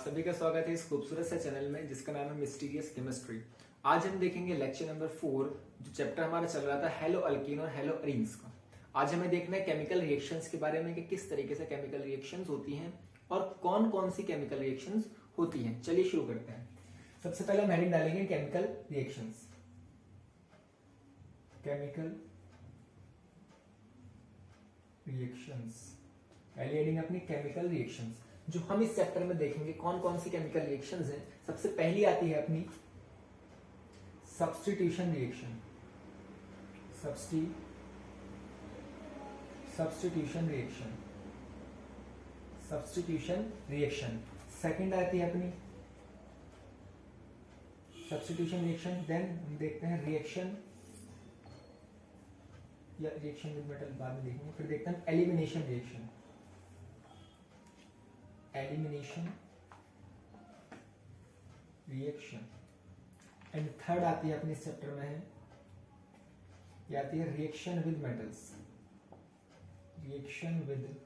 सभी का स्वागत है इस खूबसूरत से चैनल में जिसका नाम है मिस्टीरियस केमिस्ट्री। आज हम देखेंगे लेक्चर नंबर 4, जो चैप्टर हमारा चल रहा था हेलो अल्कीन और हेलो अरीन्स का। आज हमें देखना है केमिकल रिएक्शंस के बारे में कि किस तरीके से केमिकल रिएक्शंस होती हैं और कौन कौन सी केमिकल रिएक्शंस होती हैं। चलिए शुरू करते हैं। सबसे पहले हम हेडिंग डालेंगे केमिकल रिएक्शंस। केमिकल रिएक्शंस, पहली हेडिंग अपनी केमिकल रिएक्शंस। जो हम इस चैप्टर में देखेंगे कौन कौन सी केमिकल रिएक्शंस हैं। सबसे पहली आती है अपनी substitution reaction. Substitution reaction, substitution reaction. Second आती है अपनी सब्स्टिट्यूशन रिएक्शन। देन हम देखते हैं रिएक्शन या रिएक्शन विद मेटल बाद में देखेंगे। फिर देखते हैं elimination reaction. Elimination reaction. And third आती है अपने इस चैप्टर में है, ये आती है reaction with metals. Reaction with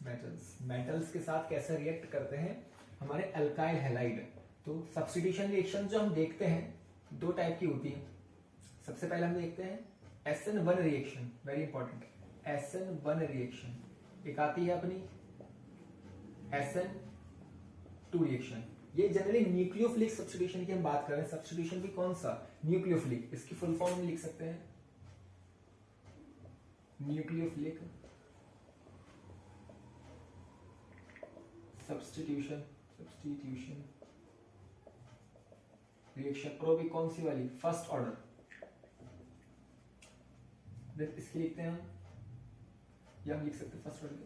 metals, metals के साथ कैसे रिएक्ट करते हैं हमारे अल्काइल हैलाइड। तो सब्स्टिट्यूशन रिएक्शन जो हम देखते हैं दो टाइप की होती है। सबसे पहले हम देखते हैं SN1 reaction, very important. SN1 reaction. एक आती है अपनी SN2 रिएक्शन। ये जनरली न्यूक्लियोफिलिक सब्स्टिट्यूशन की हम बात कर रहे हैं। सब्स्टिट्यूशन भी कौन सा? न्यूक्लियोफिलिक। इसकी फुल फॉर्म में लिख सकते हैं न्यूक्लियोफिलिक सब्स्टिट्यूशन रिएक्शन। प्रो भी कौन सी वाली? First order. इसकी लिखते हैं हम, या हम लिख सकते हैं first order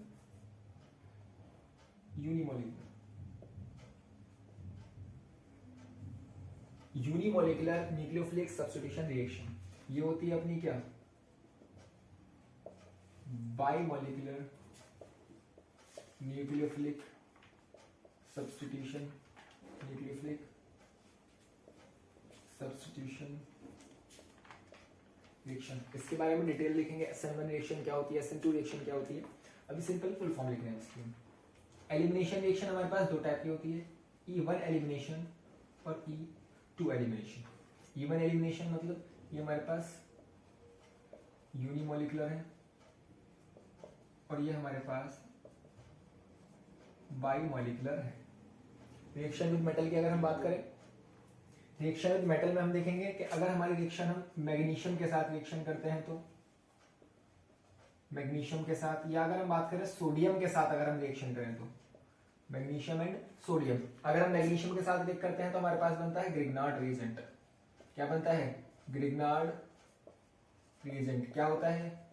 unimolecular nucleophilic substitution reaction. ये होती है अपनी क्या? बाइमोलिकुलर न्यूक्लियोफिलिक सब्स्टिट्यूशन रिएक्शन। इसके बारे में डिटेल लिखेंगे। SN1 रिएक्शन क्या होती है, SN2 रिएक्शन क्या होती है। अभी सिंपल फुल फॉर्म लिख रहे हैं इसकी। एलिमिनेशन रिएक्शन हमारे पास दो टाइप की होती है, E1 एलिमिनेशन और E2 एलिमिनेशन। E1 एलिमिनेशन मतलब ये हमारे पास यूनिमोलिकुलर है और ये हमारे पास बाइमोलिकुलर है। रिएक्शन विद मेटल की अगर हम बात करें, रिएक्शन विद मेटल में हम देखेंगे कि अगर हमारी रिएक्शन हम मैग्नीशियम के साथ रिएक्शन करते हैं तो मैग्नीशियम के साथ, या अगर हम बात करें सोडियम के साथ अगर हम रिएक्शन करें तो मैग्नीशियम एंड सोडियम। अगर हम मैग्नीशियम के साथ रिएक्ट करते हैं तो हमारे पास बनता है ग्रिग्नार्ड रिएजेंट। क्या बनता है? Grignard reagent. क्या होता है?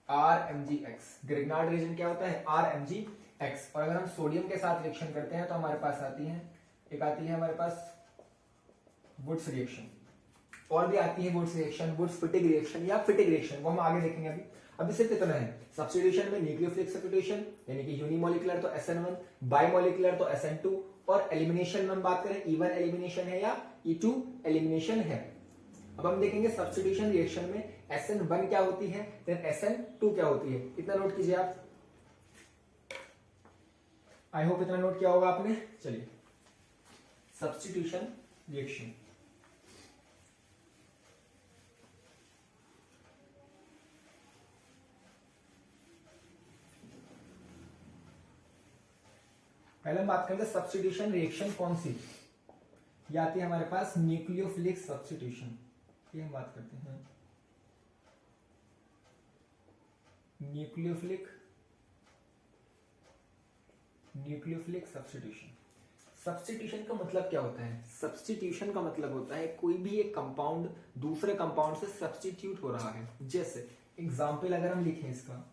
RMgX। ग्रिग्नार्ड रिएजेंट क्या होता है? RMgX। और अगर हम सोडियम के साथ रिएक्शन करते हैं तो हमारे पास आती है, एक आती है हमारे पास वुड्स रिएक्शन, और भी आती है वुड्स रिएक्शन, वुड्स फिटिग रिएक्शन या फिटिग रिएक्शन, वो हम आगे देखेंगे। अभी सिर्फ इतना है। सब्स्टिट्यूशन में न्यूक्लियोफिलिक सब्स्टिट्यूशन यानी कि यूनिमोलिकुलर तो SN1, बाइमोलिकुलर तो SN2, और एलिमिनेशन में हम बात करें E1 एलिमिनेशन है या E2 एलिमिनेशन है। अब हम देखेंगे सब्स्टिट्यूशन रिएक्शन में SN1 क्या होती है, देन SN2 क्या होती है। इतना नोट कीजिए आप, आई होप इतना नोट किया होगा आपने। चलिए, सब्स्टिट्यूशन रिएक्शन। पहले हम बात करते हैं सब्स्टिट्यूशन रिएक्शन कौन सी। ये आती है हमारे पास न्यूक्लियोफिलिक सब्स्टिट्यूशन। ये हम बात करते हैं न्यूक्लियोफिलिक सब्स्टिट्यूशन। सब्स्टिट्यूशन का मतलब क्या होता है? सब्स्टिट्यूशन का मतलब होता है कोई भी एक कंपाउंड दूसरे कंपाउंड से सब्स्टिट्यूट हो रहा है। जैसे एग्जाम्पल अगर हम लिखें, इसका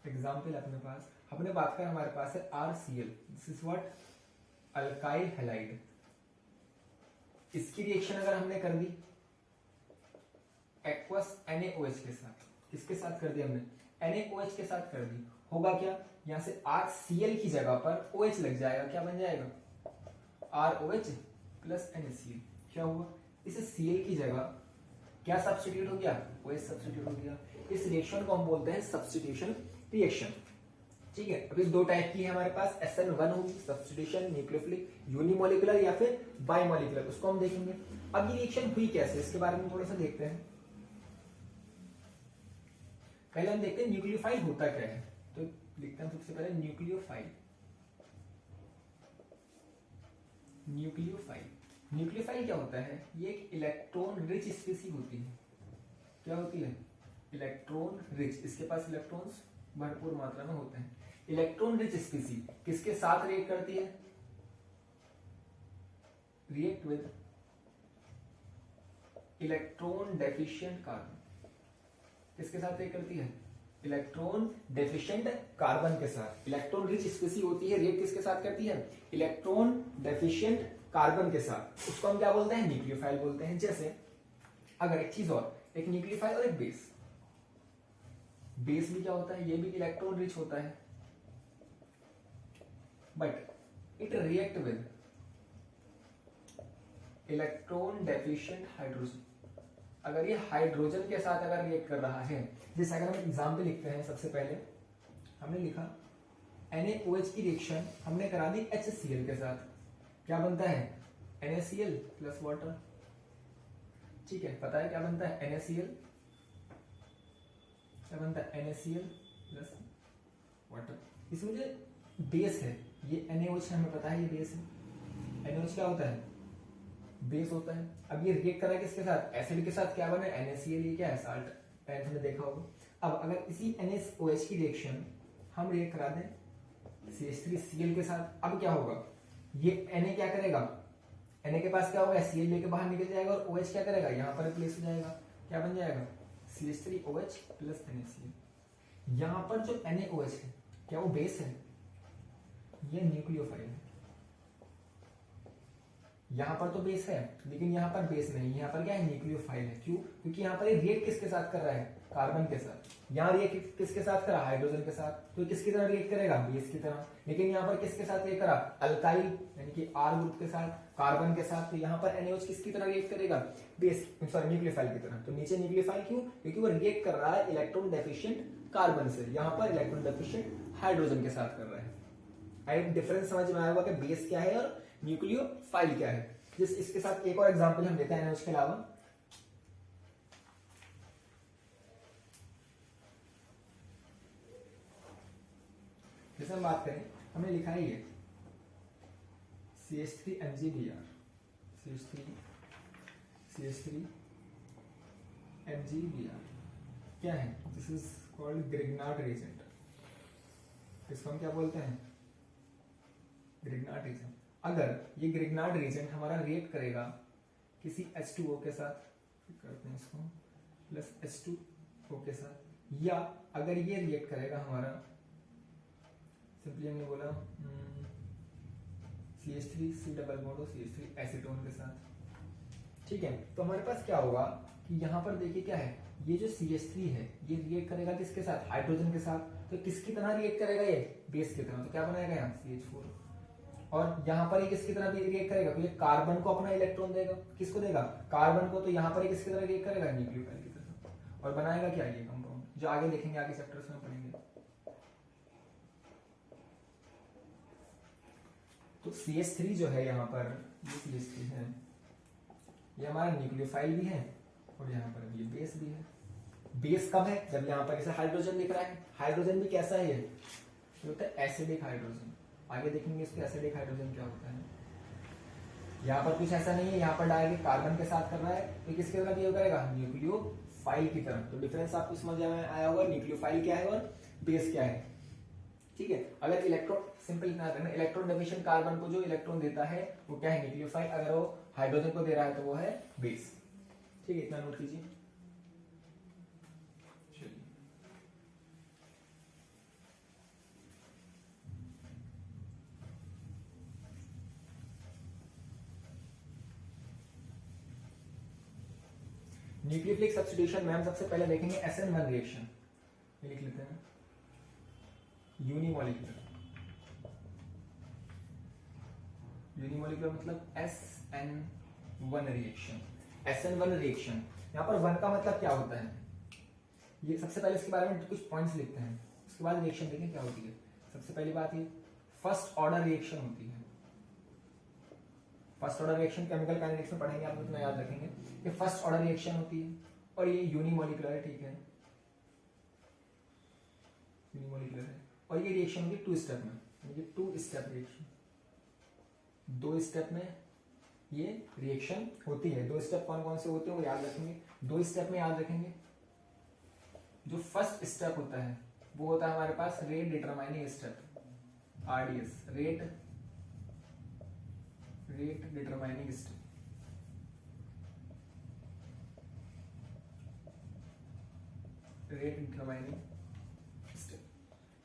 एग्जाम्पल अपने पास, हमने बात कर हमारे पास है RCl, this is what? Alkyl halide. इसकी रिएक्शन अगर हमने कर दी एक्वस NaOH के साथ, किसके साथ कर दी हमने? NaOH के साथ कर दी, होगा क्या? यहां से RCl की जगह पर OH लग जाएगा। क्या बन जाएगा? ROH plus NaCl। क्या हुआ? इस Cl की जगह क्या सब्स्टिट्यूट हो गया? OH सब्स्टिट्यूट हो गया। इस रिएक्शन को हम बोलते हैं सब्स्टिट्यूशन रिएक्शन। ठीक है, अभी दो टाइप की है हमारे पास, SN1 होगी सब्स्टिट्यूशन न्यूक्लियोफिलिक यूनिमोलिकुलर या फिर बाइमोलिकुलर, उसको हम देखेंगे। अब ये रिएक्शन हुई कैसे, इसके बारे में थोड़ा सा देखते हैं। पहले हम देखते हैं न्यूक्लियोफाइल होता क्या है, तो लिखते हैं सबसे पहले न्यूक्लियोफाइल। न्यूक्लियोफाइल क्या होता है, ये एक इलेक्ट्रॉन रिच स्पीसीज होती है। क्या होती है, इलेक्ट्रॉन रिच, इसके पास इलेक्ट्रॉन्स भरपूर मात्रा में होते हैं। इलेक्ट्रॉन रिच स्पीसीज किसके साथ रिएक्ट करती है, react with electron deficient carbon. किसके साथ रिएक्ट करती है, इलेक्ट्रॉन डेफिशिएंट कार्बन के साथ। इलेक्ट्रॉन रिच स्पीसीज होती है, रिएक्ट किसके साथ करती है, इलेक्ट्रॉन डेफिशिएंट कार्बन के साथ। उसको हम क्या बोलते हैं, न्यूक्लियोफाइल बोलते हैं। जैसे अगर एक चीज और, एक न्यूक्लियोफाइल और एक बेस, बेस भी क्या होता है, ये भी इलेक्ट्रॉन रिच होता है, but it react with electron deficient hydrogen. अगर ये हाइड्रोजन के साथ अगर रिएक्ट कर रहा है, जैसे अगर हम एग्जाम्पल लिखते हैं, सबसे पहले हमने लिखा NaOH की रिएक्शन हमने करा दी HCl के साथ, क्या बनता है, NaCl प्लस वाटर। ठीक है, पता है क्या बनता है, NaCl क्या बनता है, NaCl प्लस वाटर। इसमें जो बेस है ये NaOH, हमें पता है ये बेस है। NaOH क्या होता है, बेस होता है। अब ये रिएक्ट कर रहा है किसके साथ, एसिड के साथ, क्या बना है, NaCl, ये क्या है, साल्ट, टेंथ में देखा होगा। अब अगर इसी NaOH की रिएक्शन हम रिएक्ट करा दें CH3Cl के साथ, अब क्या होगा, ये Na क्या करेगा, Na के पास क्या होगा, Cl लेके बाहर निकल जाएगा और OH क्या करेगा, यहाँ पर रिप्लेस हो जाएगा, क्या बन जाएगा, CH3OH प्लस NaCl। यहाँ पर जो NaOH है क्या वो बेस है, ये न्यूक्लियोफाइल है। यहाँ पर तो बेस है लेकिन यहाँ पर बेस नहीं, यहाँ पर क्या है, न्यूक्लियोफाइल है। क्यों, क्योंकि यहाँ पर ये रिएक्ट किसके साथ कर रहा है, कार्बन के साथ। यहाँ रिएक्ट किसके साथ करा, हाइड्रोजन के साथ, तो किसकी तरह रिएक्ट करेगा, बेस की तरह। लेकिन यहाँ पर किसके साथ रिएक्ट करा, अल्काइल यानी कि R ग्रुप के साथ, कार्बन के साथ, तो यहाँ पर NaOH किसकी तरह रिएक्ट करेगा, बेस, सॉरी न्यूक्लियोफाइल की तरह। तो नीचे न्यूक्लियोफाइल क्यों, क्योंकि वो रिएक्ट कर रहा है इलेक्ट्रॉन डेफिशिएंट कार्बन से, यहाँ पर इलेक्ट्रॉन डेफिशिएंट हाइड्रोजन के साथ कर रहा है। एक डिफरेंस समझ में आया होगा कि बेस क्या है और न्यूक्लियोफाइल क्या है। जिस इसके साथ एक और एग्जांपल हम देते हैं उसके अलावा, जैसे हम बात करें, हमने लिखा है ये CH3MgBr, CH3MgBr क्या है, this is called Grignard reagent. इसको हम क्या बोलते हैं, ग्रिग्नार्ड रिएजेंट। अगर ये ग्रिग्नार्ड रिएजेंट हमारा रिएक्ट करेगा किसी H2O के साथ, करते हैं इसको प्लस H2O के साथ, या अगर ये रिएक्ट करेगा हमारा, सिंपली हमने बोला CH3C double bond CH3 acetone के साथ। ठीक है, तो हमारे पास क्या होगा कि यहाँ पर देखिए क्या है, ये जो CH3 है ये रिएक्ट करेगा किसके साथ, हाइड्रोजन के साथ। तो किसकी तरह रिएक्ट करेगा, ये बेस की तरह, तो क्या बनाएगा यहाँ CH4। और यहाँ पर ये किसकी तरह रिएक्ट करेगा, तो ये कार्बन को अपना इलेक्ट्रॉन देगा, किसको देगा, कार्बन को। तो यहाँ पर ये किसकी तरह रिएक्ट करेगा, न्यूक्लियोफाइल की तरह, और बनाएगा क्या, ये कंपाउंड, जो आगे देखेंगे, आगे चैप्टर्स में पढ़ेंगे। तो CH3 जो है यहाँ पर, ये CH3 है, ये हमारा न्यूक्लियोफाइल भी है और यहाँ पर ये बेस भी है। बेस कब है, जब यहाँ पर जैसे हाइड्रोजन दिख रहा है, हाइड्रोजन भी कैसा है, ये होता है एसिडिक हाइड्रोजन। आगे देखेंगे इसके एसिडिक हाइड्रोजन क्या होता है। यहाँ पर कुछ ऐसा नहीं है, यहाँ पर डायरेक्ट कार्बन के साथ कर रहा है, तो किसकी तरह बिहेव करेगा, न्यूक्लियोफाइल की तरह। तो डिफरेंस आपको समझ में आया होगा, न्यूक्लियोफाइल क्या है और बेस क्या है। ठीक है, अगर इलेक्ट्रॉन, सिंपल इतना करना, इलेक्ट्रॉन डेफिशिएंट कार्बन को जो इलेक्ट्रॉन देता है वो क्या है, न्यूक्लियोफाइल। अगर वो हाइड्रोजन को दे रहा है तो वो है बेस। ठीक है, इतना नोट कीजिए। न्यूक्लियोफिलिक सब्स्टिट्यूशन में हम सबसे पहले देखेंगे SN1 रिएक्शन, लिख लेते हैं यूनिमोलिकुलर। यूनिमोलिकुलर मतलब SN1 रिएक्शन। SN1 रिएक्शन, यहाँ पर 1 का मतलब क्या होता है, ये सबसे पहले इसके बारे में कुछ पॉइंट्स लिखते हैं, उसके बाद रिएक्शन देखें क्या होती है। सबसे पहली बात ये फर्स्ट ऑर्डर रिएक्शन होती है। First order reaction chemical kinetics में पढ़ेंगे, आप इतना याद रखेंगे। ये फर्स्ट ऑर्डर रिएक्शन होती है और ये यूनिमोलिकुलर है, ठीक है, यूनिमोलिकुलर है। और ये रिएक्शन होगी 2 स्टेप में, यानी 2 स्टेप रिएक्शन। 2 स्टेप में ये रिएक्शन होती है। 2 स्टेप कौन कौन से होते हैं वो याद रखेंगे। 2 स्टेप में याद रखेंगे, जो फर्स्ट स्टेप होता है वो होता है हमारे पास rate determining step, RDS, rate determining step. Rate determining step,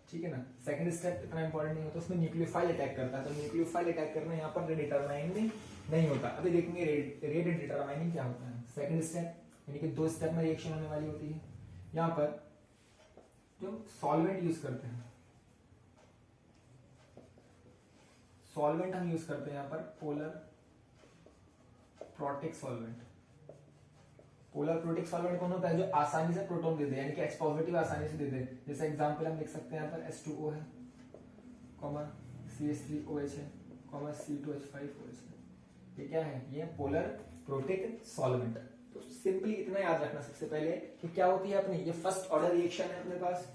ठीक है ना। सेकंड स्टेप इतना इंपॉर्टेंट नहीं होता, उसमें न्यूक्लियोफाइल अटैक करता है, तो न्यूक्लियोफाइल अटैक करना यहाँ पर रेट डिटरमाइनिंग नहीं होता। अभी देखेंगे रेट डिटरमाइनिंग क्या होता है। सेकंड स्टेप यानी कि 2 स्टेप में रिएक्शन होने वाली होती है। यहाँ पर जो सॉल्वेंट यूज करते हैं, सॉल्वेंट हम यूज करते हैं यहाँ पर polar protic solvent. Polar protic solvent कौन होता है? जो आसानी से प्रोटॉन दे दे, यानी कि H पॉजिटिव आसानी से दे दे। जैसे एग्जांपल हम लिख सकते हैं यहाँ पर H2O है, CH3OH है, C2H5OH है। ये क्या है? ये पोलर प्रोटिक सॉल्वेंट। तो सिंपली इतना याद रखना सबसे पहले कि क्या होती है अपनी, ये फर्स्ट ऑर्डर रिएक्शन है अपने पास।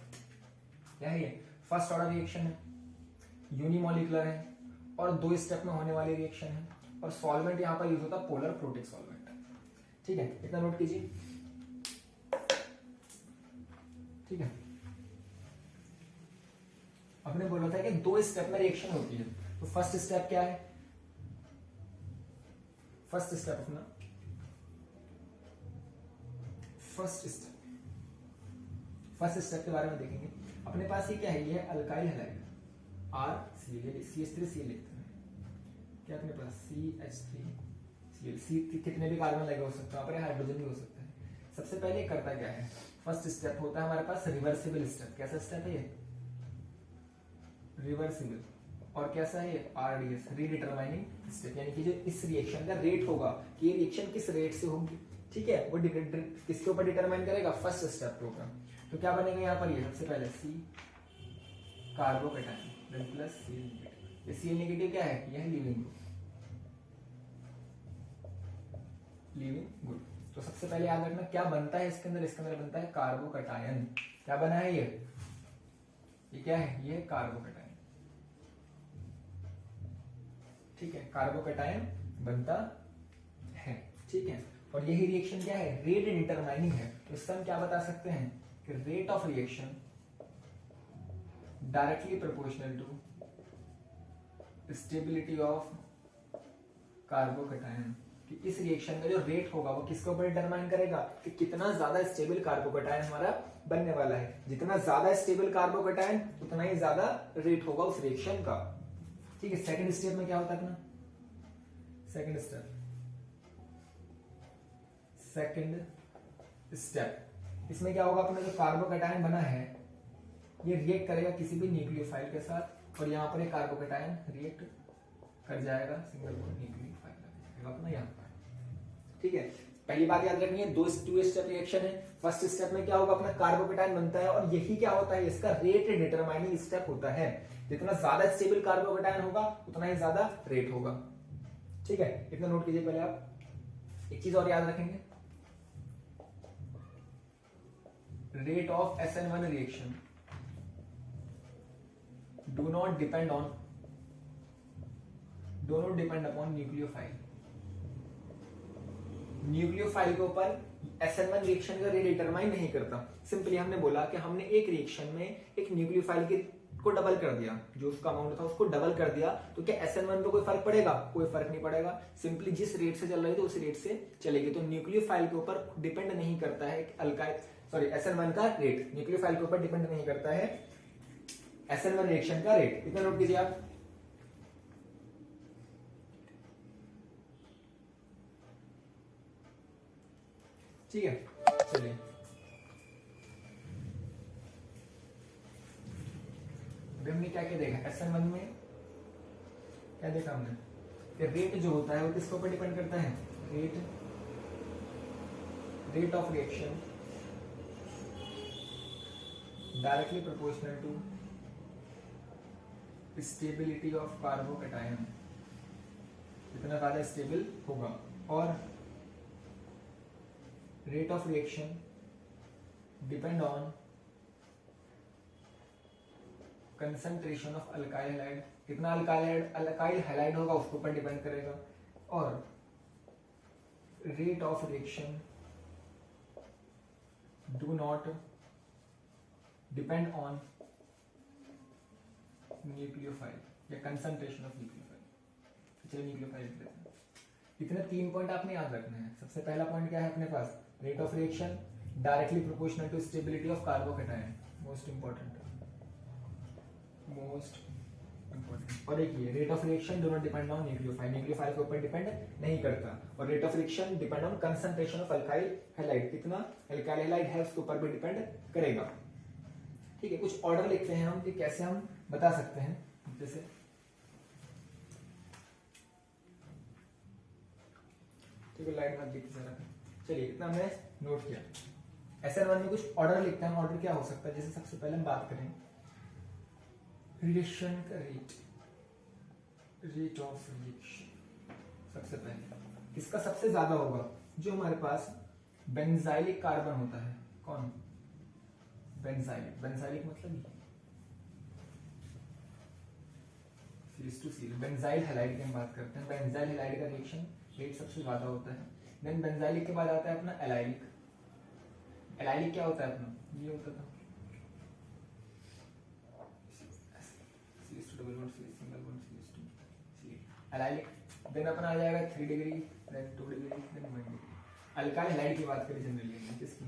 क्या है ये? फर्स्ट ऑर्डर रिएक्शन है, यूनिमोलिकुलर है और 2 स्टेप में होने वाली रिएक्शन है। और सॉल्वेंट यहाँ पर यूज होता है पोलर प्रोटिक सॉल्वेंट, ठीक है, इतना नोट कीजिए, ठीक है। आपने बोला था कि 2 स्टेप में रिएक्शन होती है, तो फर्स्ट स्टेप क्या है? फर्स्ट स्टेप अपना फर्स्ट स्टेप के बारे में देखेंगे। अपने पास ये क्या है? ये है अल्काइल हैलाइड, CH3Cl लिखते हैं। क्या अपने पास CH3Cl, C कितने भी कार्बन लगे हो सकते हैं, पर हाइड्रोजन भी हो सकता है। सबसे पहले करता क्या है? फर्स्ट स्टेप होता है हमारे पास रिवर्सिबल स्टेप। कैसा स्टेप है ये? रिवर्सिबल। और कैसा है ये? RDS, रीडिटरमाइनिंग स्टेप, यानी कि जो इस रिएक्शन का रेट होगा कि ये रिएक्शन किस रेट से होगी, ठीक है, वो किसके ऊपर डिटरमाइन करेगा? फर्स्ट स्टेप के ऊपर। तो क्या बनेगा यहाँ पर? ये सबसे पहले C carbocation then plus Cl negative. ये Cl नेगेटिव क्या है? यह लीविंग गुड। तो सबसे पहले याद रखना क्या बनता है इसके अंदर? इसके अंदर बनता है कार्बोकैटायन। क्या बना है ये क्या है? ये कार्बोकैटायन, ठीक है, कार्बोकैटायन बनता है, ठीक है। और यही रिएक्शन क्या है? रेट डिटरमाइनिंग है। तो इससे हम क्या बता सकते हैं कि rate of reaction directly proportional to stability of carbocation. कि इस रिएक्शन का जो रेट होगा वो किसके ऊपर डिटरमाइन करेगा कि कितना ज्यादा स्टेबल कार्बोकैटायन हमारा बनने वाला है। जितना ज्यादा स्टेबल कार्बोकैटायन उतना ही ज्यादा रेट होगा उस रिएक्शन का, ठीक है। सेकंड स्टेप में क्या होता है अपना? सेकंड स्टेप इसमें क्या होगा? अपना जो कार्बोकैटायन बना है ये रिएक्ट करेगा किसी भी न्यूक्लियोफाइल के साथ, और यहाँ पर एक कार्बोकैटायन रिएक्ट कर जाएगा सिंगल बॉन्ड न्यूक्लियोफाइल अपना यहाँ पर, ठीक है। पहली बात याद रखनी है, 2 स्टेप रिएक्शन है। फर्स्ट स्टेप में क्या होगा? अपना कार्बोकैटायन बनता है, और यही क्या होता है? इसका रेट डिटरमाइनिंग स्टेप होता है। जितना ज्यादा स्टेबल कार्बोकैटायन होगा उतना ही ज्यादा रेट होगा, ठीक है। इतना नोट कीजिए पहले आप। एक चीज और याद रखेंगे, rate of SN1 reaction do not depend upon nucleophile. Nucleophile के ऊपर SN1 रिएक्शन का रेट डिटरमाइन नहीं करता। सिंपली हमने बोला कि हमने एक रिएक्शन में एक न्यूक्लियोफाइल को डबल कर दिया, जो उसका अमाउंट था उसको डबल कर दिया, तो क्या SN1 पे कोई फर्क पड़ेगा? कोई फर्क नहीं पड़ेगा। सिंपली जिस रेट से चल रही थी उस रेट से चलेगी। तो न्यूक्लियोफाइल के ऊपर डिपेंड नहीं करता है SN1 का रेट, न्यूक्लियोफाइल के ऊपर डिपेंड नहीं करता है SN1 रिएक्शन का रेट। इतना नोट कीजिए आप। ठीक है, चलिए अभी हमने क्या क्या देखा? SN1 में क्या देखा हमने कि रेट जो होता है वो किसके ऊपर डिपेंड करता है? Rate of reaction directly proportional to stability of carbocation, कितना ज्यादा स्टेबल होगा, और rate of reaction depend on concentration of alkyl halide, कितना अल्काइल हैलाइड होगा उसके ऊपर डिपेंड करेगा, और rate of reaction do not depend on nucleophile या कंसंट्रेशन ऑफ न्यूक्लियोफाइल। चलिए न्यूक्लियोफाइल लेते हैं। इतने 3 पॉइंट आपने याद रखने हैं। सबसे पहला पॉइंट क्या है अपने पास, rate of reaction directly proportional to stability of carbocation, most important. और एक ये rate of reaction do not depend on nucleophile, nucleophile के ऊपर डिपेंड नहीं करता, और rate of reaction depend on concentration of alkyl halide, कितना अल्काइल हैलाइड है उसके ऊपर भी डिपेंड करेगा। ठीक है, कुछ ऑर्डर लिखते हैं हम कि कैसे हम बता सकते हैं। जैसे ठीक है, लाइट मत लिखते जरा। चलिए इतना हमने नोट किया। SN1 में कुछ ऑर्डर लिखते हैं। ऑर्डर क्या हो सकता है, जैसे सबसे पहले हम बात करें रिएक्शन का रेट ऑफ रिएक्शन। सबसे पहले किसका सबसे ज्यादा होगा, जो हमारे पास बेंजाइलिक कार्बन होता है। कौन, बेंजाइलिक, बेंजाइलिक मतलब बेंजाइल हैलाइड की हम बात करते हैं। बेंजाइल हैलाइड का रिएक्शन रेट सबसे ज्यादा होता है। देन बेंजाइलिक के बाद आता है अपना एलाइलिक। एलाइलिक क्या होता है अपना, ये होता था एलाइलिक। देन अपना आ जाएगा 3 degree, then 2 degree, then 1 degree. Alkyl halide की बात करें जनरली, किसकी,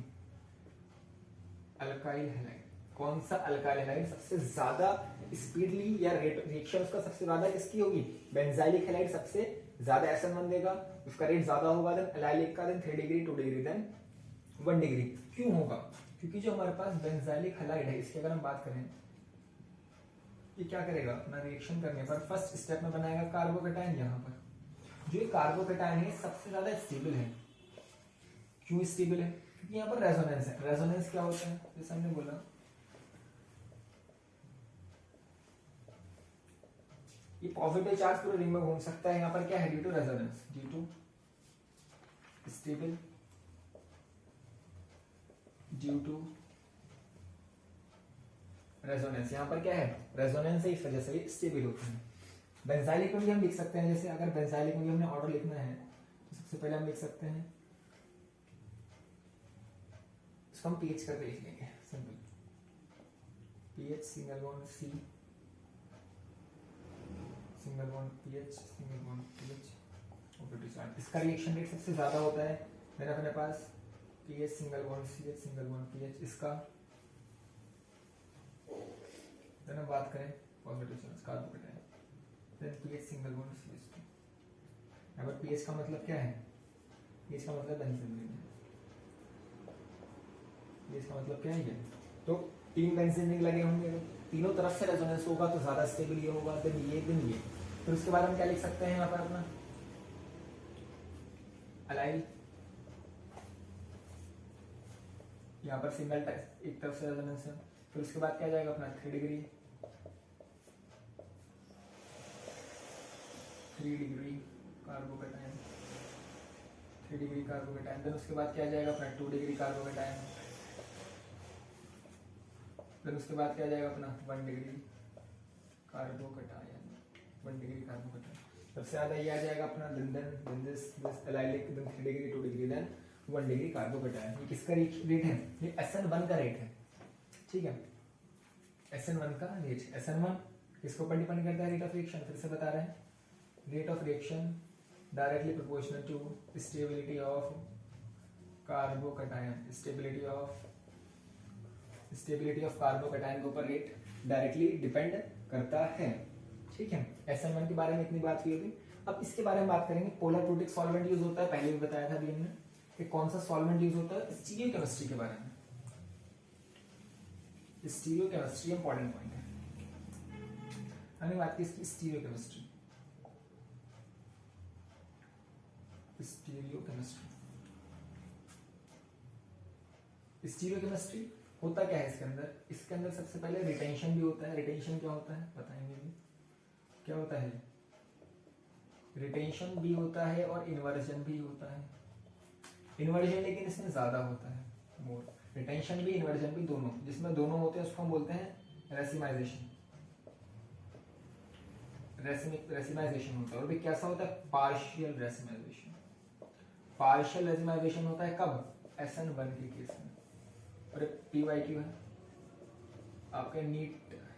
अल्काइल हैलाइड। कौन सा अल्काइल हैलाइड सबसे ज्यादा स्पीडली या रेट रिएक्शन उसका सबसे ज्यादा किसकी होगी, बेंजाइलिक हैलाइड सबसे ज्यादा SN1 देगा, उसका रेट ज्यादा होगा। देन एलाइलिक का, then 3 degree, 2 degree, then 1 degree. क्यों होगा, क्योंकि जो हमारे पास बेंजाइलिक हैलाइड है इसकी अगर हम बात करें, ये क्या करेगा, अपना रिएक्शन करने पर फर्स्ट स्टेप में बनाएगा कार्बोकैटायन। यहाँ पर जो ये कार्बोकैटायन है सबसे ज्यादा स्टेबल है। क्यों स्टेबल है, क्योंकि यहाँ पर रेजोनेंस है। रेजोनेंस क्या होता है, जैसे हमने बोला ये पॉजिटिव चार्ज पूरे रिंग में घूम सकता है। यहाँ पर क्या है, due to resonance, due to stable, due to resonance. यहाँ पर क्या है, रेजोनेंस है, इस वजह से ये स्टेबल होते हैं। बेंजाइलिक में भी हम लिख सकते हैं, जैसे अगर बेंजाइलिक में भी हमने ऑर्डर लिखना है तो सबसे पहले हम लिख सकते हैं, इसको हम पीएच करके लिख लेंगे, simple PH single bond C, single bond PH, single bond PH, इसका रिएक्शन रेट सबसे ज्यादा होता है। देन अपने पास PH single bond CH, single bond PH, इसका देन हम बात करें positive charge carbocation, then PH single bond CH2। यहाँ पर पीएच का मतलब क्या है, पीएच का मतलब बेंजीन रिंग है। पीएच का मतलब क्या है, तो 3 बेंजीन रिंग लगे होंगे, तीनों तरफ से रेजोनेंस होगा तो ज्यादा स्टेबल ये होगा, देन ये, देन ये। फिर उसके बाद हम क्या लिख सकते हैं यहाँ पर अपना अलाइल, यहाँ पर सिंगल एक तरफ से रेजोनेंस है। फिर उसके बाद क्या जाएगा अपना 3 degree, 3 degree carbocation, 3 degree carbocation. Then उसके बाद क्या जाएगा अपना 2 डिग्री कार्बोकैटायन। देन उसके बाद क्या जाएगा अपना 1 डिग्री कार्बोकैटायन, 1 डिग्री कार्बोकैटायन। सबसे ज्यादा ये आ जाएगा अपना then this allylic, then 3 degree, 2 degree, then 1 degree carbocation. ये किसका रेट है, ये SN1 का रेट है। ठीक है, SN1 का रेट, SN1 किसके ऊपर डिपेंड करता है, रेट ऑफ रिएक्शन। फिर से बता रहे हैं, rate of reaction directly proportional to stability of carbocation, stability of carbocation के ऊपर रेट डायरेक्टली डिपेंड करता है। ठीक है, SN1 के बारे में इतनी बात हुई होगी। अब इसके बारे में बात करेंगे, पोलर प्रोटिक सॉल्वेंट यूज होता है, पहले भी बताया था अभी हमने कि कौन सा सॉल्वेंट यूज होता है, स्टीरियोकेमिस्ट्री के बारे में। स्टीरियोकेमिस्ट्री इंपॉर्टेंट पॉइंट है, हमने बात की इसकी स्टीरियोकेमिस्ट्री। स्टीरियोकेमिस्ट्री होता क्या है इसके अंदर, इसके अंदर सबसे पहले रिटेंशन भी होता है। रिटेंशन क्या होता है बताएंगे भी, क्या होता है, रिटेंशन भी होता है और इन्वर्जन भी होता है। इन्वर्जन लेकिन इसमें ज्यादा होता है, मोर। रिटेंशन भी इन्वर्जन भी दोनों, जिसमें दोनों होते हैं उसको हम बोलते हैं रेसिमाइजेशन। रेसिमाइजेशन होता है, और भी कैसा होता है, पार्शियल रेसिमाइजेशन। पार्शियल रेसिमाइजेशन होता है कब, SN1 के केस में। और PYQ है आपके नीट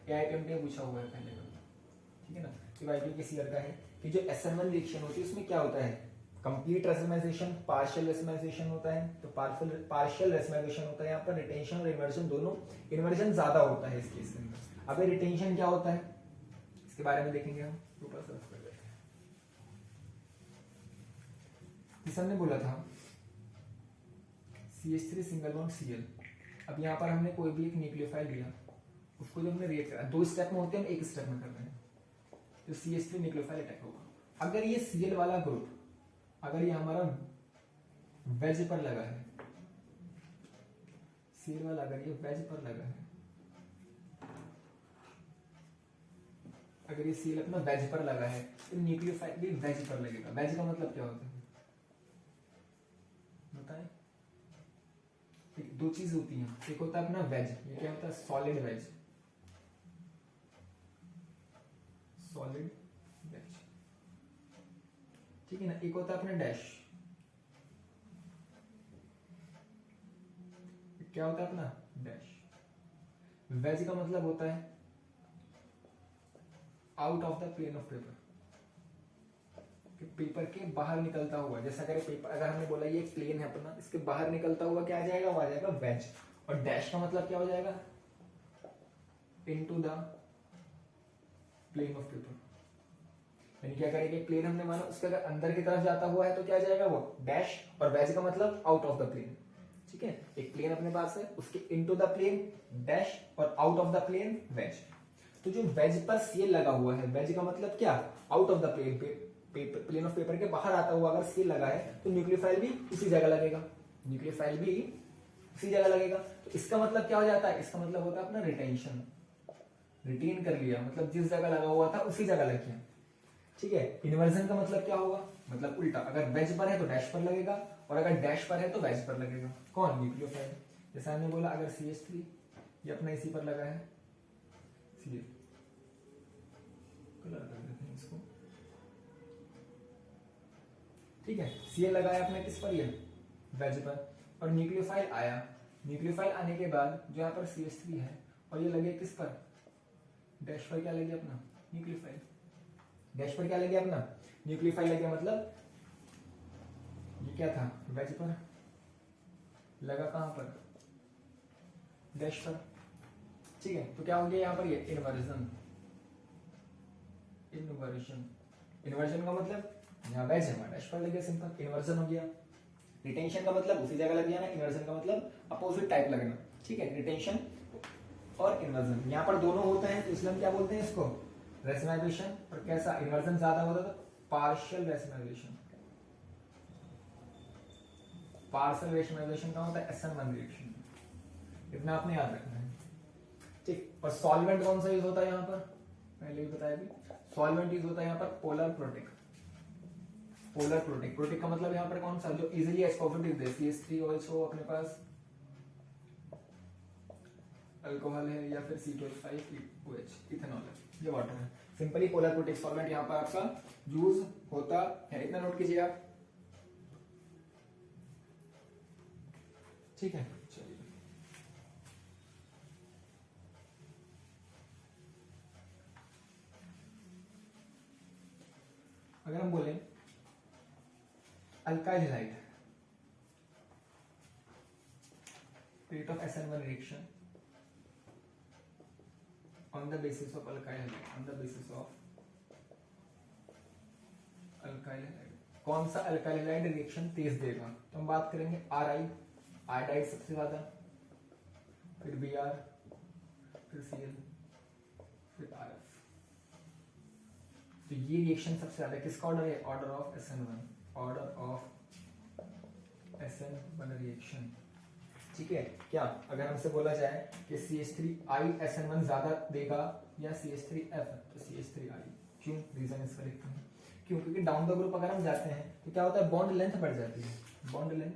AIMT पूछा हुआ है पहले का, ठीक है ना। PYQ किस ईयर का है कि जो SN1 रिएक्शन होती है उसमें क्या होता है, कंप्लीट रेसिमाइजेशन, पार्शियल रेसिमाइजेशन होता है। तो पार्शियल रेसिमाइजेशन होता है यहाँ पर, रिटेंशन और इन्वर्जन दोनों। इन्वर्जन ज्यादा होता है इस केस के अंदर। अब रिटेंशन क्या होता है इसके बारे में देखेंगे हम, ऊपर सर्च कर लेते हैं। जिस हमने बोला था CH3 सिंगल बॉन्ड Cl। अब यहाँ पर हमने कोई भी एक न्यूक्लियोफाइल लिया, उसको जो हमने रिएक्ट करा, 2 स्टेप में होते हैं, हम 1 स्टेप में कर रहे हैं, तो CH3 न्यूक्लियोफाइल अटैक होगा। अगर ये Cl वाला ग्रुप, अगर ये हमारा वेज पर लगा है, Cl वाला अगर ये वेज पर लगा है, अगर ये Cl अपना वेज पर लगा है, तो न्यूक्लियोफाइल भी वेज पर लगेगा। वेज का मतलब क्या होता है बताएं। 2 चीज होती हैं, एक होता है अपना वेज, ये क्या होता है, सॉलिड वेज, सॉलिड वेज, ठीक है ना। एक होता है अपना डैश, क्या होता है अपना डैश। वेज का मतलब होता है out of the plane of paper, paper के बाहर निकलता हुआ। जैसा अगर पेपर, अगर हमने बोला ये प्लेन है अपना, इसके बाहर निकलता हुआ क्या आ जाएगा, वो आ जाएगा वेज। और डैश का मतलब क्या हो जाएगा, into the plane of paper. यानी क्या करेंगे, प्लेन हमने माना, उसके अगर अंदर की तरफ जाता हुआ है तो क्या जाएगा वो डैश। और वेज का मतलब आउट ऑफ द प्लेन, ठीक है। एक प्लेन अपने पास है, उसके इनटू द प्लेन डैश, और out of the plane wedge. तो जो वेज पर Cl लगा हुआ है, वेज का मतलब क्या, out of the plane, plane of paper के बाहर आता हुआ अगर Cl लगा है, तो न्यूक्लियोफाइल भी उसी जगह लगेगा, न्यूक्लियोफाइल भी उसी जगह लगेगा। तो इसका मतलब क्या हो जाता है, इसका मतलब होता है अपना रिटेंशन, रिटेन कर लिया, मतलब जिस जगह लगा हुआ था उसी जगह लग गया, ठीक है। इन्वर्जन का मतलब क्या होगा, मतलब उल्टा, अगर वेज पर है तो डैश पर लगेगा, और अगर डैश पर है तो वेज पर लगेगा। कौन, न्यूक्लियोफाइल। जैसा हमने बोला अगर CH3 ये अपना इसी पर लगा है, Cl कलर कर देते हैं इसको, ठीक है। Cl लगाया आपने किस पर, ये वेज पर, और न्यूक्लियोफाइल आया। न्यूक्लियोफाइल आने के बाद जो यहाँ पर CH3 है, और ये लगे किस पर, डैश पर, क्या लगे अपना न्यूक्लियोफाइल। डैश पर क्या लगे अपना न्यूक्लियोफाइल लगे, मतलब ये क्या था, वेज पर लगा, कहां पर, डैश पर, ठीक है। तो क्या हो गया यहाँ पर, ये इन्वर्जन। इन्वर्जन, इन्वर्जन का मतलब यहाँ वेज है, डैश पर लग गया, सिंपल इन्वर्जन हो गया। रिटेंशन का मतलब उसी जगह लग गया ना, इन्वर्जन का मतलब अपोजिट टाइप लगना, ठीक है। रिटेंशन और इन्वर्जन यहाँ पर दोनों होते हैं, तो इसलिए हम क्या बोलते हैं इसको, रेसिमाइजेशन। और कैसा, इन्वर्जन ज्यादा होता है तो पार्शियल रेसिमाइजेशन। पार्शियल रेसिमाइजेशन का होता है SN1 रिएक्शन, इतना आपने याद रखना है, ठीक। और सॉल्वेंट कौन सा यूज होता है यहाँ पर, पहले भी बताया भी, सॉल्वेंट यूज होता है यहाँ पर polar protic. Polar protic, protic का मतलब यहाँ पर कौन सा, जो इजीली एस्कोफिटिक दे, CH3 ऑल्सो अपने पास अल्कोहल है, या फिर C12H5OH इथेनॉल है, ये वाटर है। सिंपली पोलर प्रोटिक सॉल्वेंट यहाँ पर आपका यूज होता है, इतना नोट कीजिए आप, ठीक है। चलिए अगर हम बोले alkyl halide, rate of SN1 reaction on the basis of alkyl halide, on the basis of alkyl halide, कौन सा अल्काइल हैलाइड रिएक्शन तेज देगा, तो हम बात करेंगे Ri, आयोडाइड सबसे ज्यादा, फिर Br, फिर Cl, फिर Rf। तो ये रिएक्शन सबसे ज्यादा किसका ऑर्डर है, order of SN1, order of SN1 reaction, ठीक है। क्या अगर हमसे बोला जाए कि CH3I SN1 ज्यादा देगा या CH3F, तो CH3I क्यों, रीजन इसका लिखते हैं क्यों, क्योंकि डाउन द ग्रुप अगर हम जाते हैं तो क्या होता है, बॉन्ड लेंथ बढ़ जाती है, bond length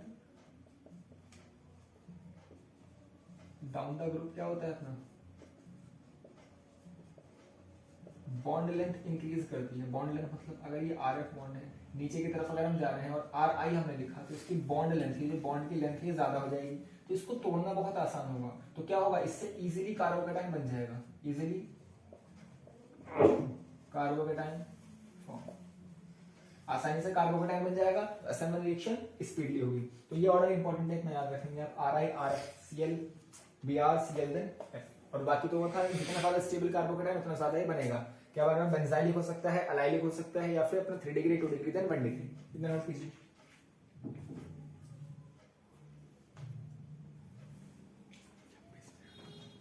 down the group क्या होता है अपना, बॉन्ड लेंथ इंक्रीज करती है। बॉन्ड लेंथ मतलब अगर ये आर एफ बॉन्ड है, नीचे की तरफ अगर हम जा रहे हैं और आर आई हमने लिखा, तो इसकी बॉन्ड लेंथ, ये जो बॉन्ड की लेंथ है ज्यादा हो जाएगी, तो इसको तोड़ना बहुत आसान होगा। तो क्या होगा, इससे इजीली कार्बोकेटाइन बन जाएगा, इजीली कार्बोकेटाइन फॉर्म, आसानी से कार्बोकेटाइन बन जाएगा। असेंबल रिएक्शन स्पीडली होगी। तो ये ऑर्डर इंपॉर्टेंट है, इतना याद रखेंगे आप, R I R F C L B R C L then F. और बाकी तो वो था, जितना ज्यादा स्टेबल कार्बोकेटाइन उतना ज्यादा ही बनेगा। क्या बारे में, बेंजाइलिक हो सकता है, अलाइलिक हो सकता है, या फिर अपना 3 डिग्री 2 डिग्री देन 1 डिग्री। इतना नोट कीजिए।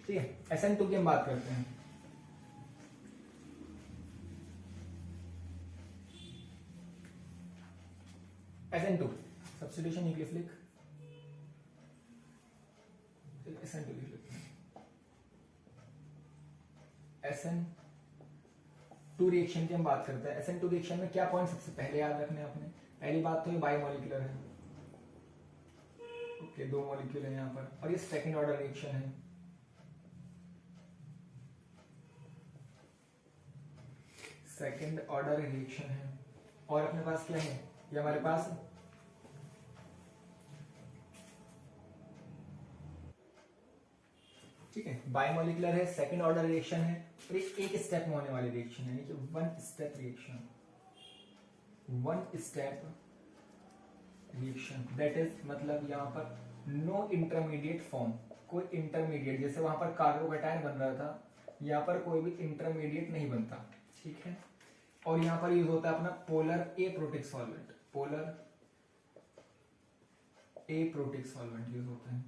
ठीक है, SN2 की हम बात करते हैं। SN2 सब्स्टिट्यूशन न्यूक्लियोफिलिक, SN2 लिख लेते हैं। SN2 रिएक्शन की हम बात करते हैं। SN2 रिएक्शन में क्या पॉइंट सबसे पहले याद रखने हैं आपने, पहली बात तो ये बायोमोलिकुलर है, ओके, 2 मॉलिक्यूल है यहाँ पर, और ये सेकंड ऑर्डर रिएक्शन है। सेकंड ऑर्डर रिएक्शन है, और अपने पास क्या है, ये हमारे पास ठीक है, बायोमोलिकुलर है, सेकंड ऑर्डर रिएक्शन है, और एक स्टेप में होने वाली रिएक्शन है, यानी कि 1 step reaction, 1 step reaction, that is मतलब यहाँ पर नो इंटरमीडिएट फॉर्म, कोई इंटरमीडिएट, जैसे वहां पर कार्बोकेटाइन बन रहा था, यहाँ पर कोई भी इंटरमीडिएट नहीं बनता, ठीक है। और यहाँ पर यूज होता है अपना polar aprotic solvent, polar aprotic solvent use होता है।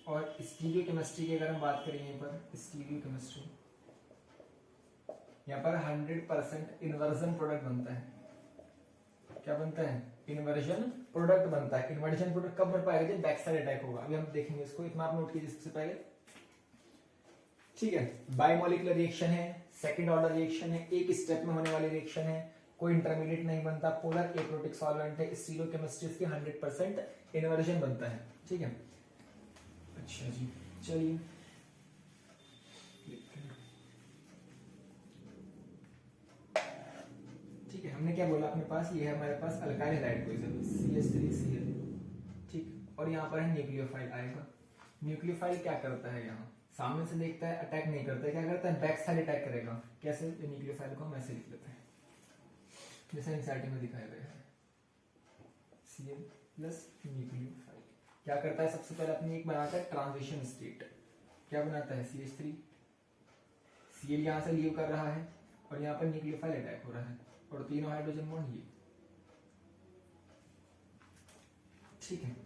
और स्टीरियोकेमिस्ट्री की अगर हम बात करें, यहाँ पर स्टीरियोकेमिस्ट्री, यहाँ पर 100% इन्वर्जन प्रोडक्ट बनता है। क्या बनता है, इन्वर्जन प्रोडक्ट बनता है। इन्वर्जन प्रोडक्ट कब बन पाएगा, जब बैक साइड अटैक होगा। अभी हम देखेंगे इसको, इतना आप नोट कीजिए सबसे पहले, ठीक है। बायोमोलिकुलर रिएक्शन है, सेकंड ऑर्डर रिएक्शन है, एक स्टेप में होने वाली रिएक्शन है, कोई इंटरमीडिएट नहीं बनता, पोलर एप्रोटिक सॉल्वेंट है, स्टीरियोकेमिस्ट्री की 100% इन्वर्जन बनता है, ठीक है। अच्छा जी, चलिए ठीक है। हमने क्या बोला, अपने पास ये है हमारे पास अल्काइल हैलाइड कोएजन CH3Cl, ठीक। और यहाँ पर है न्यूक्लियोफाइल आएगा। न्यूक्लियोफाइल क्या करता है, यहाँ सामने से देखता है, अटैक नहीं करता है, क्या करता है, बैक साइड अटैक करेगा। कैसे, न्यूक्लियोफाइल को हम ऐसे लिख लेते हैं जैसे एनसीईआरटी में दिखाया गया है, Cl प्लस न्यूक्लियोफाइल क्या करता है, सबसे पहले अपनी एक बनाता है ट्रांजिशन स्टेट। क्या बनाता है, CH3, Cl यहाँ से लीव कर रहा है, और यहाँ पर न्यूक्लियोफाइल अटैक हो रहा है, और तीनों हाइड्रोजन बॉन्ड ये, ठीक है।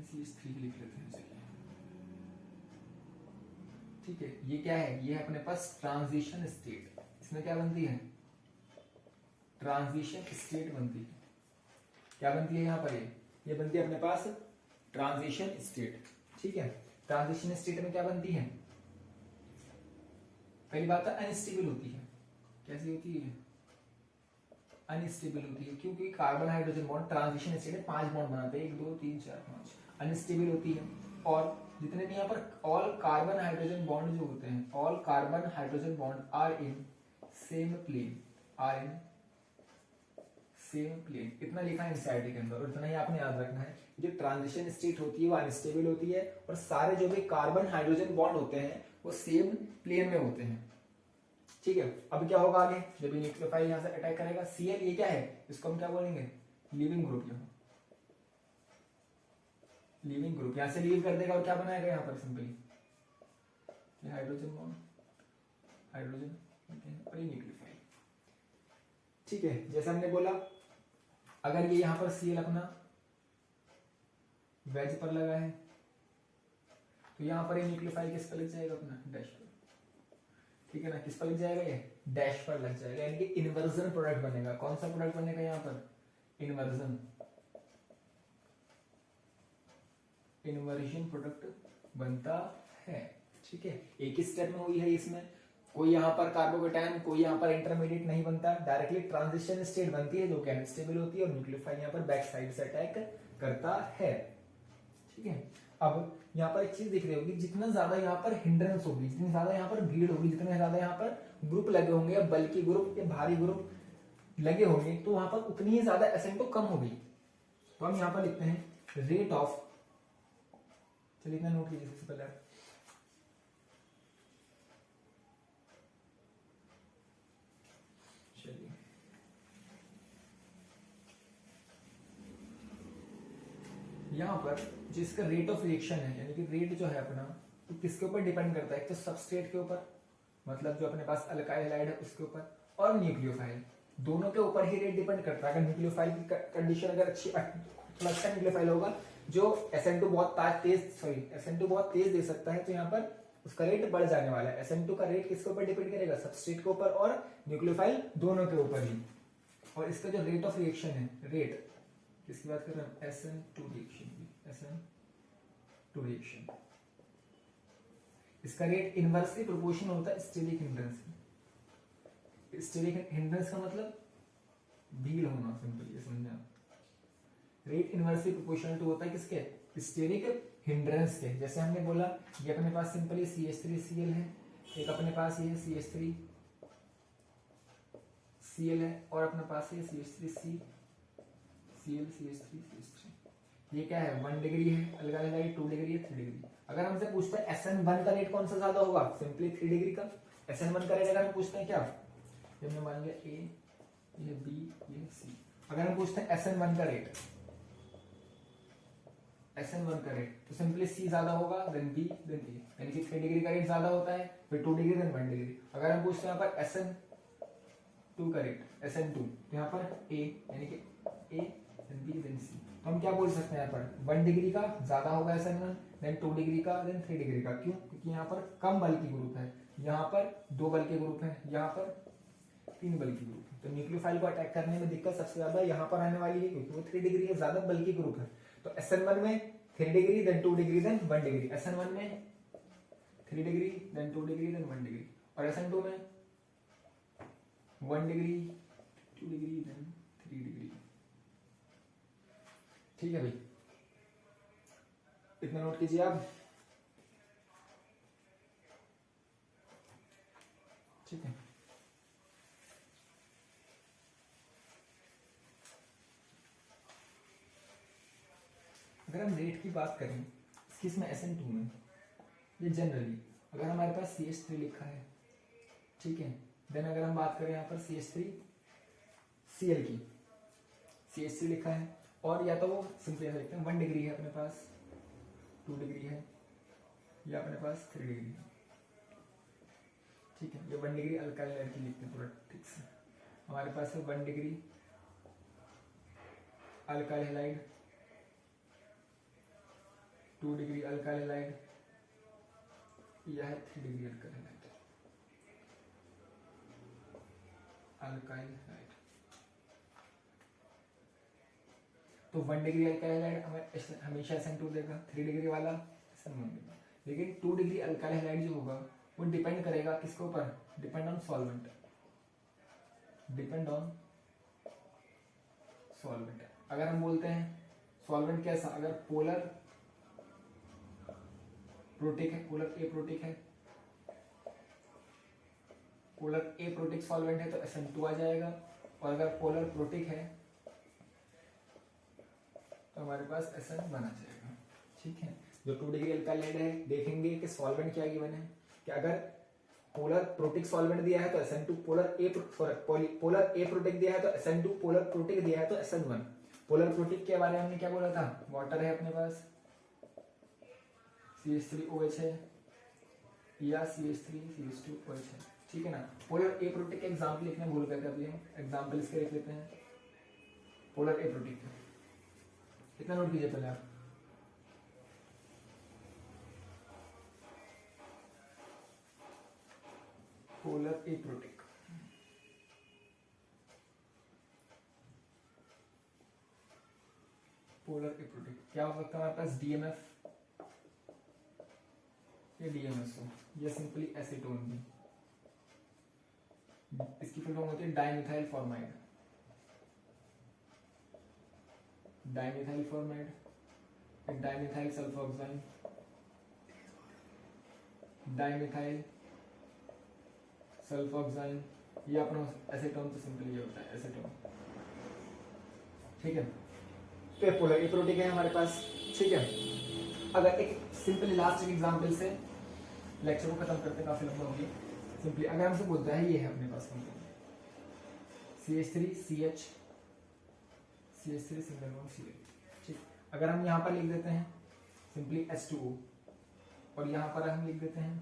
CH3 लिख लेते हैं, ठीक है। ये क्या है, ये है अपने पास ट्रांजिशन स्टेट। इसमें क्या बनती है, ट्रांजिशन स्टेट बनती है। क्या बनती है यहाँ पर, ये बनती है अपने पास ट्रांजिशन स्टेट, ठीक है। ट्रांजिशन स्टेट में क्या बनती है, पहली बात है अनस्टेबल होती है। कैसी होती है, अनस्टेबल होती है, क्योंकि carbon hydrogen bond transition state में 5 बॉन्ड बनाते हैं, 1 2 3 4 5, अनस्टेबल होती है। और जितने भी यहाँ पर ऑल कार्बन हाइड्रोजन बॉन्ड जो होते हैं, all carbon hydrogen bond are in same plane, are in same plane, इतना लिखा है एनसीईआरटी के अंदर, और इतना ही आपने याद रखना है। जो ट्रांजिशन स्टेट होती है वो अनस्टेबल होती है, और सारे जो भी कार्बन हाइड्रोजन बॉन्ड होते हैं वो सेम प्लेन में होते हैं, ठीक है। अब क्या होगा आगे, जब ये न्यूक्लियोफाइल यहाँ से अटैक करेगा, Cl ये क्या है, इसको हम क्या बोलेंगे, लीविंग ग्रुप। यहाँ लीविंग ग्रुप यहाँ से लीव कर देगा, और क्या बनाएगा यहाँ पर सिंपली हाइड्रोजन बॉन्ड, हाइड्रोजन और ये न्यूक्लियोफाइल, ठीक है। जैसे हमने बोला, अगर ये यहाँ पर Cl अपना वेज पर लगा है, तो यहाँ पर ये न्यूक्लियोफाइल किस पर लग जाएगा, अपना डैश पर, ठीक है ना। किस पर लग जाएगा, ये डैश पर लग जाएगा, यानी कि इन्वर्जन प्रोडक्ट बनेगा। कौन सा प्रोडक्ट बनेगा यहाँ पर, इन्वर्जन, इन्वर्जन प्रोडक्ट बनता है, ठीक है। एक ही स्टेप में हुई है इसमें, कोई यहाँ पर कार्बोकेटायन, कोई यहाँ पर इंटरमीडिएट नहीं बनता, डायरेक्टली ट्रांजिशन स्टेट बनती है जो कि अनस्टेबल होती है और न्यूक्लियोफाइल यहाँ पर बैक साइड से अटैक करता है। ठीक है, अब यहाँ पर एक चीज दिख रही होगी, जितना ज्यादा यहाँ पर हिंड्रेंस होगी, जितनी ज्यादा यहाँ पर भीड़ होगी, जितने ज्यादा यहाँ पर ग्रुप लगे होंगे या बल्कि ग्रुप या भारी ग्रुप लगे होंगे, तो वहां पर उतनी ही ज्यादा एसेंटो कम होगी। तो हम यहाँ पर लिखते हैं रेट ऑफ, चलिए इतना नोट कीजिए सबसे पहले, चलिए यहाँ पर जिसका रेट ऑफ रिएक्शन है, यानी कि रेट जो है अपना, तो किसके ऊपर डिपेंड करता है, एक तो सबस्ट्रेट के ऊपर, मतलब जो अपने पास अल्काइल हैलाइड है उसके ऊपर, और न्यूक्लियोफाइल, दोनों के ऊपर ही रेट डिपेंड करता है। अगर न्यूक्लियोफाइल की कंडीशन अगर अच्छी, थोड़ा अच्छा न्यूक्लियोफाइल होगा जो SN2 बहुत SN2 बहुत तेज दे सकता है, तो यहाँ पर उसका रेट बढ़ जाने वाला है। SN2 का रेट किसके ऊपर डिपेंड करेगा, सबस्ट्रेट के ऊपर और न्यूक्लियोफाइल दोनों के ऊपर ही। और इसका जो रेट ऑफ रिएक्शन है, रेट किसकी बात कर रहे हैं, SN2 रिएक्शन की, SN2 रिएक्शन, इसका रेट इनवर्सली प्रोपोर्शनल होता है स्टेरिक हिंड्रेंस। स्टेरिक हिंड्रेंस का मतलब भीड़ होना, सिंपल ये समझना। रेट इनवर्सली प्रोपोर्शनल टू होता है किसके, स्टेरिक हिंड्रेंस के। जैसे हमने बोला ये अपने पास सिंपली CH3Cl है, एक अपने पास ये CH3Cl है, और अपने पास ये CH3CL, ये क्या है 1 डिग्री है, अल्काइल हैलाइड 2 डिग्री है, 3 डिग्री। अगर हमसे पूछते हैं SN1 का रेट कौन सा ज्यादा होगा, सिंपली 3 डिग्री का। SN1 का रेट अगर हम पूछते हैं क्या, हमने मान लिया A, ये B, ये C, अगर हम पूछते हैं SN1 का रेट, तो सिंपली C ज्यादा होगा देन B देन A, यानी कि 3 डिग्री का रेट ज्यादा होता है, फिर 2 डिग्री देन 1 डिग्री। अगर हम पूछते हैं यहाँ पर SN2 का रेट, SN2, तो यहाँ पर A, यानी कि A then B then C, तो हम क्या बोल सकते हैं यहाँ पर 1 डिग्री का ज्यादा होगा SN1, देन 2 डिग्री का, देन 3 डिग्री का। क्यों, क्योंकि यहाँ पर कम बल की ग्रुप है, यहाँ पर 2 बल के ग्रुप है, यहाँ पर 3 बल की ग्रुप है। तो न्यूक्लियोफाइल को अटैक करने में दिक्कत सबसे ज्यादा यहाँ पर आने वाली है, क्योंकि वो 3 डिग्री है, ज्यादा बल की ग्रुप है। तो SN1 में 3 degree then 2 degree then 1 degree, SN1 में 3 degree then 2 degree then 1 degree, और SN2 में 1 डिग्री 2 डिग्री देन 3 डिग्री। ठीक है भाई, इतना नोट कीजिए आप। ठीक है, अगर हम रेट की बात करें इसमें SN2 में, ये जनरली अगर हमारे पास CH3 लिखा है, ठीक है, देन अगर हम बात करें यहाँ पर CH3Cl की, CH3 लिखा है, और या तो वो सिंपली ऐसा लिखते हैं 1 डिग्री है अपने पास, 2 डिग्री है, या अपने पास 3 डिग्री है। ठीक है, ये 1 डिग्री अल्काइल हैलाइड की लिखते हैं पूरा ठीक से। हमारे पास है 1 degree alkyl halide, 2 degree alkyl halide, यह है 3 डिग्री अल्काइल हैलाइड। तो 1 डिग्री अल्काइल हैलाइड हमें हमेशा SN2 देगा, 3 डिग्री वाला SN1 देगा। लेकिन 2 डिग्री अल्काइल हैलाइड जो होगा वो डिपेंड करेगा किसके ऊपर, depend on solvent, depend on solvent. अगर हम बोलते हैं सॉल्वेंट कैसा, अगर पोलर प्रोटिक है, पोलर ए प्रोटिक है, पोलर ए प्रोटिक सॉल्वेंट है तो SN2 आ जाएगा, और अगर पोलर प्रोटिक है तो हमारे पास SN1 आ जाएगा। ठीक है, जो 2 डिग्री अल्काइल हैलाइड है, देखेंगे कि सॉल्वेंट क्या गिवन है, कि अगर पोलर प्रोटिक सॉल्वेंट दिया है तो SN2, पोलर ए प्रोटिक दिया है तो SN2, पोलर प्रोटिक दिया है तो SN1। पोलर प्रोटिक के बारे में हमने क्या बोला था, वाटर है अपने पास, CH3OH है, या CH3CH2OH है। ठीक है ना, पोलर ए प्रोटिक एग्जाम्पल लिखने भूल गए थे, अभी हम एग्जाम्पल इसके लिख लेते हैं। पोलर ए प्रोटिक कितना नोट कीजिए पहले आप, पोलर ए प्रोटिक, पोलर ए प्रोटिक क्या हो सकता है हमारे पास, DMF, ये DMS हो, ये सिंपली एसीटोन भी, इसकी फुल फॉर्म होती है dimethyl formamide, dimethyl formamide, dimethyl सल्फोक्साइन, dimethyl सल्फोक्साइन, ये अपना एसीटोन तो सिंपली ये होता है एसीटोन, ठीक है। तो ये पोलर एप्रोटिक है हमारे पास, ठीक है। अगर एक सिंपली लास्ट एग्जांपल से लेक्चर को खत्म करते, काफी लंबा हो गया। सिंपली अगर हमसे बोलता है ये है अपने पास CH3 CH CH3 single bond CH, ठीक। अगर हम यहाँ पर लिख देते हैं सिंपली H2O और यहाँ पर हम लिख देते हैं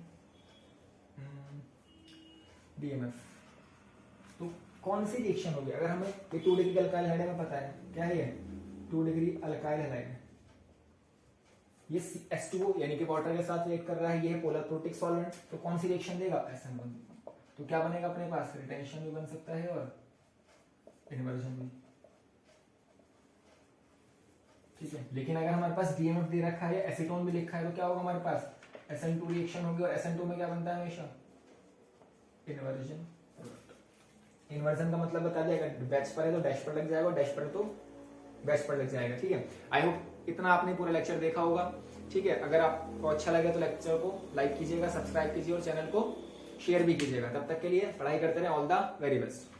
DMF, तो कौन सी रिएक्शन होगी? अगर हमें ये 2 डिग्री अल्काइल हाइड में पता है क्या है, 2 डिग्री अल्काइल हाइड, ये H2O यानी कि वाटर के साथ रिएक्ट कर रहा है, ये है पोलर प्रोटिक सॉल्वेंट, तो कौन सी रिएक्शन देगा? SN1, तो क्या बनेगा अपने पास? रिटेंशन भी बन सकता है और इन्वर्जन भी, ठीक है। लेकिन अगर हमारे पास DMF दे रखा है, एसीटोन भी लिखा है, तो क्या होगा हमारे पास? SN2 रिएक्शन होगी और SN2 में क्या बनता है हमेशा? इन्वर्जन। इन्वर्जन का मतलब बता दिया, अगर बैच पर है तो डैश पर लग जाएगा, डैश पर है तो बैच पर लग जाएगा, ठीक है। आई होप इतना आपने पूरा लेक्चर देखा होगा, ठीक है। अगर आपको अच्छा लगे तो लेक्चर को लाइक कीजिएगा, सब्सक्राइब कीजिए और चैनल को शेयर भी कीजिएगा। तब तक के लिए पढ़ाई करते रहे। All the very best.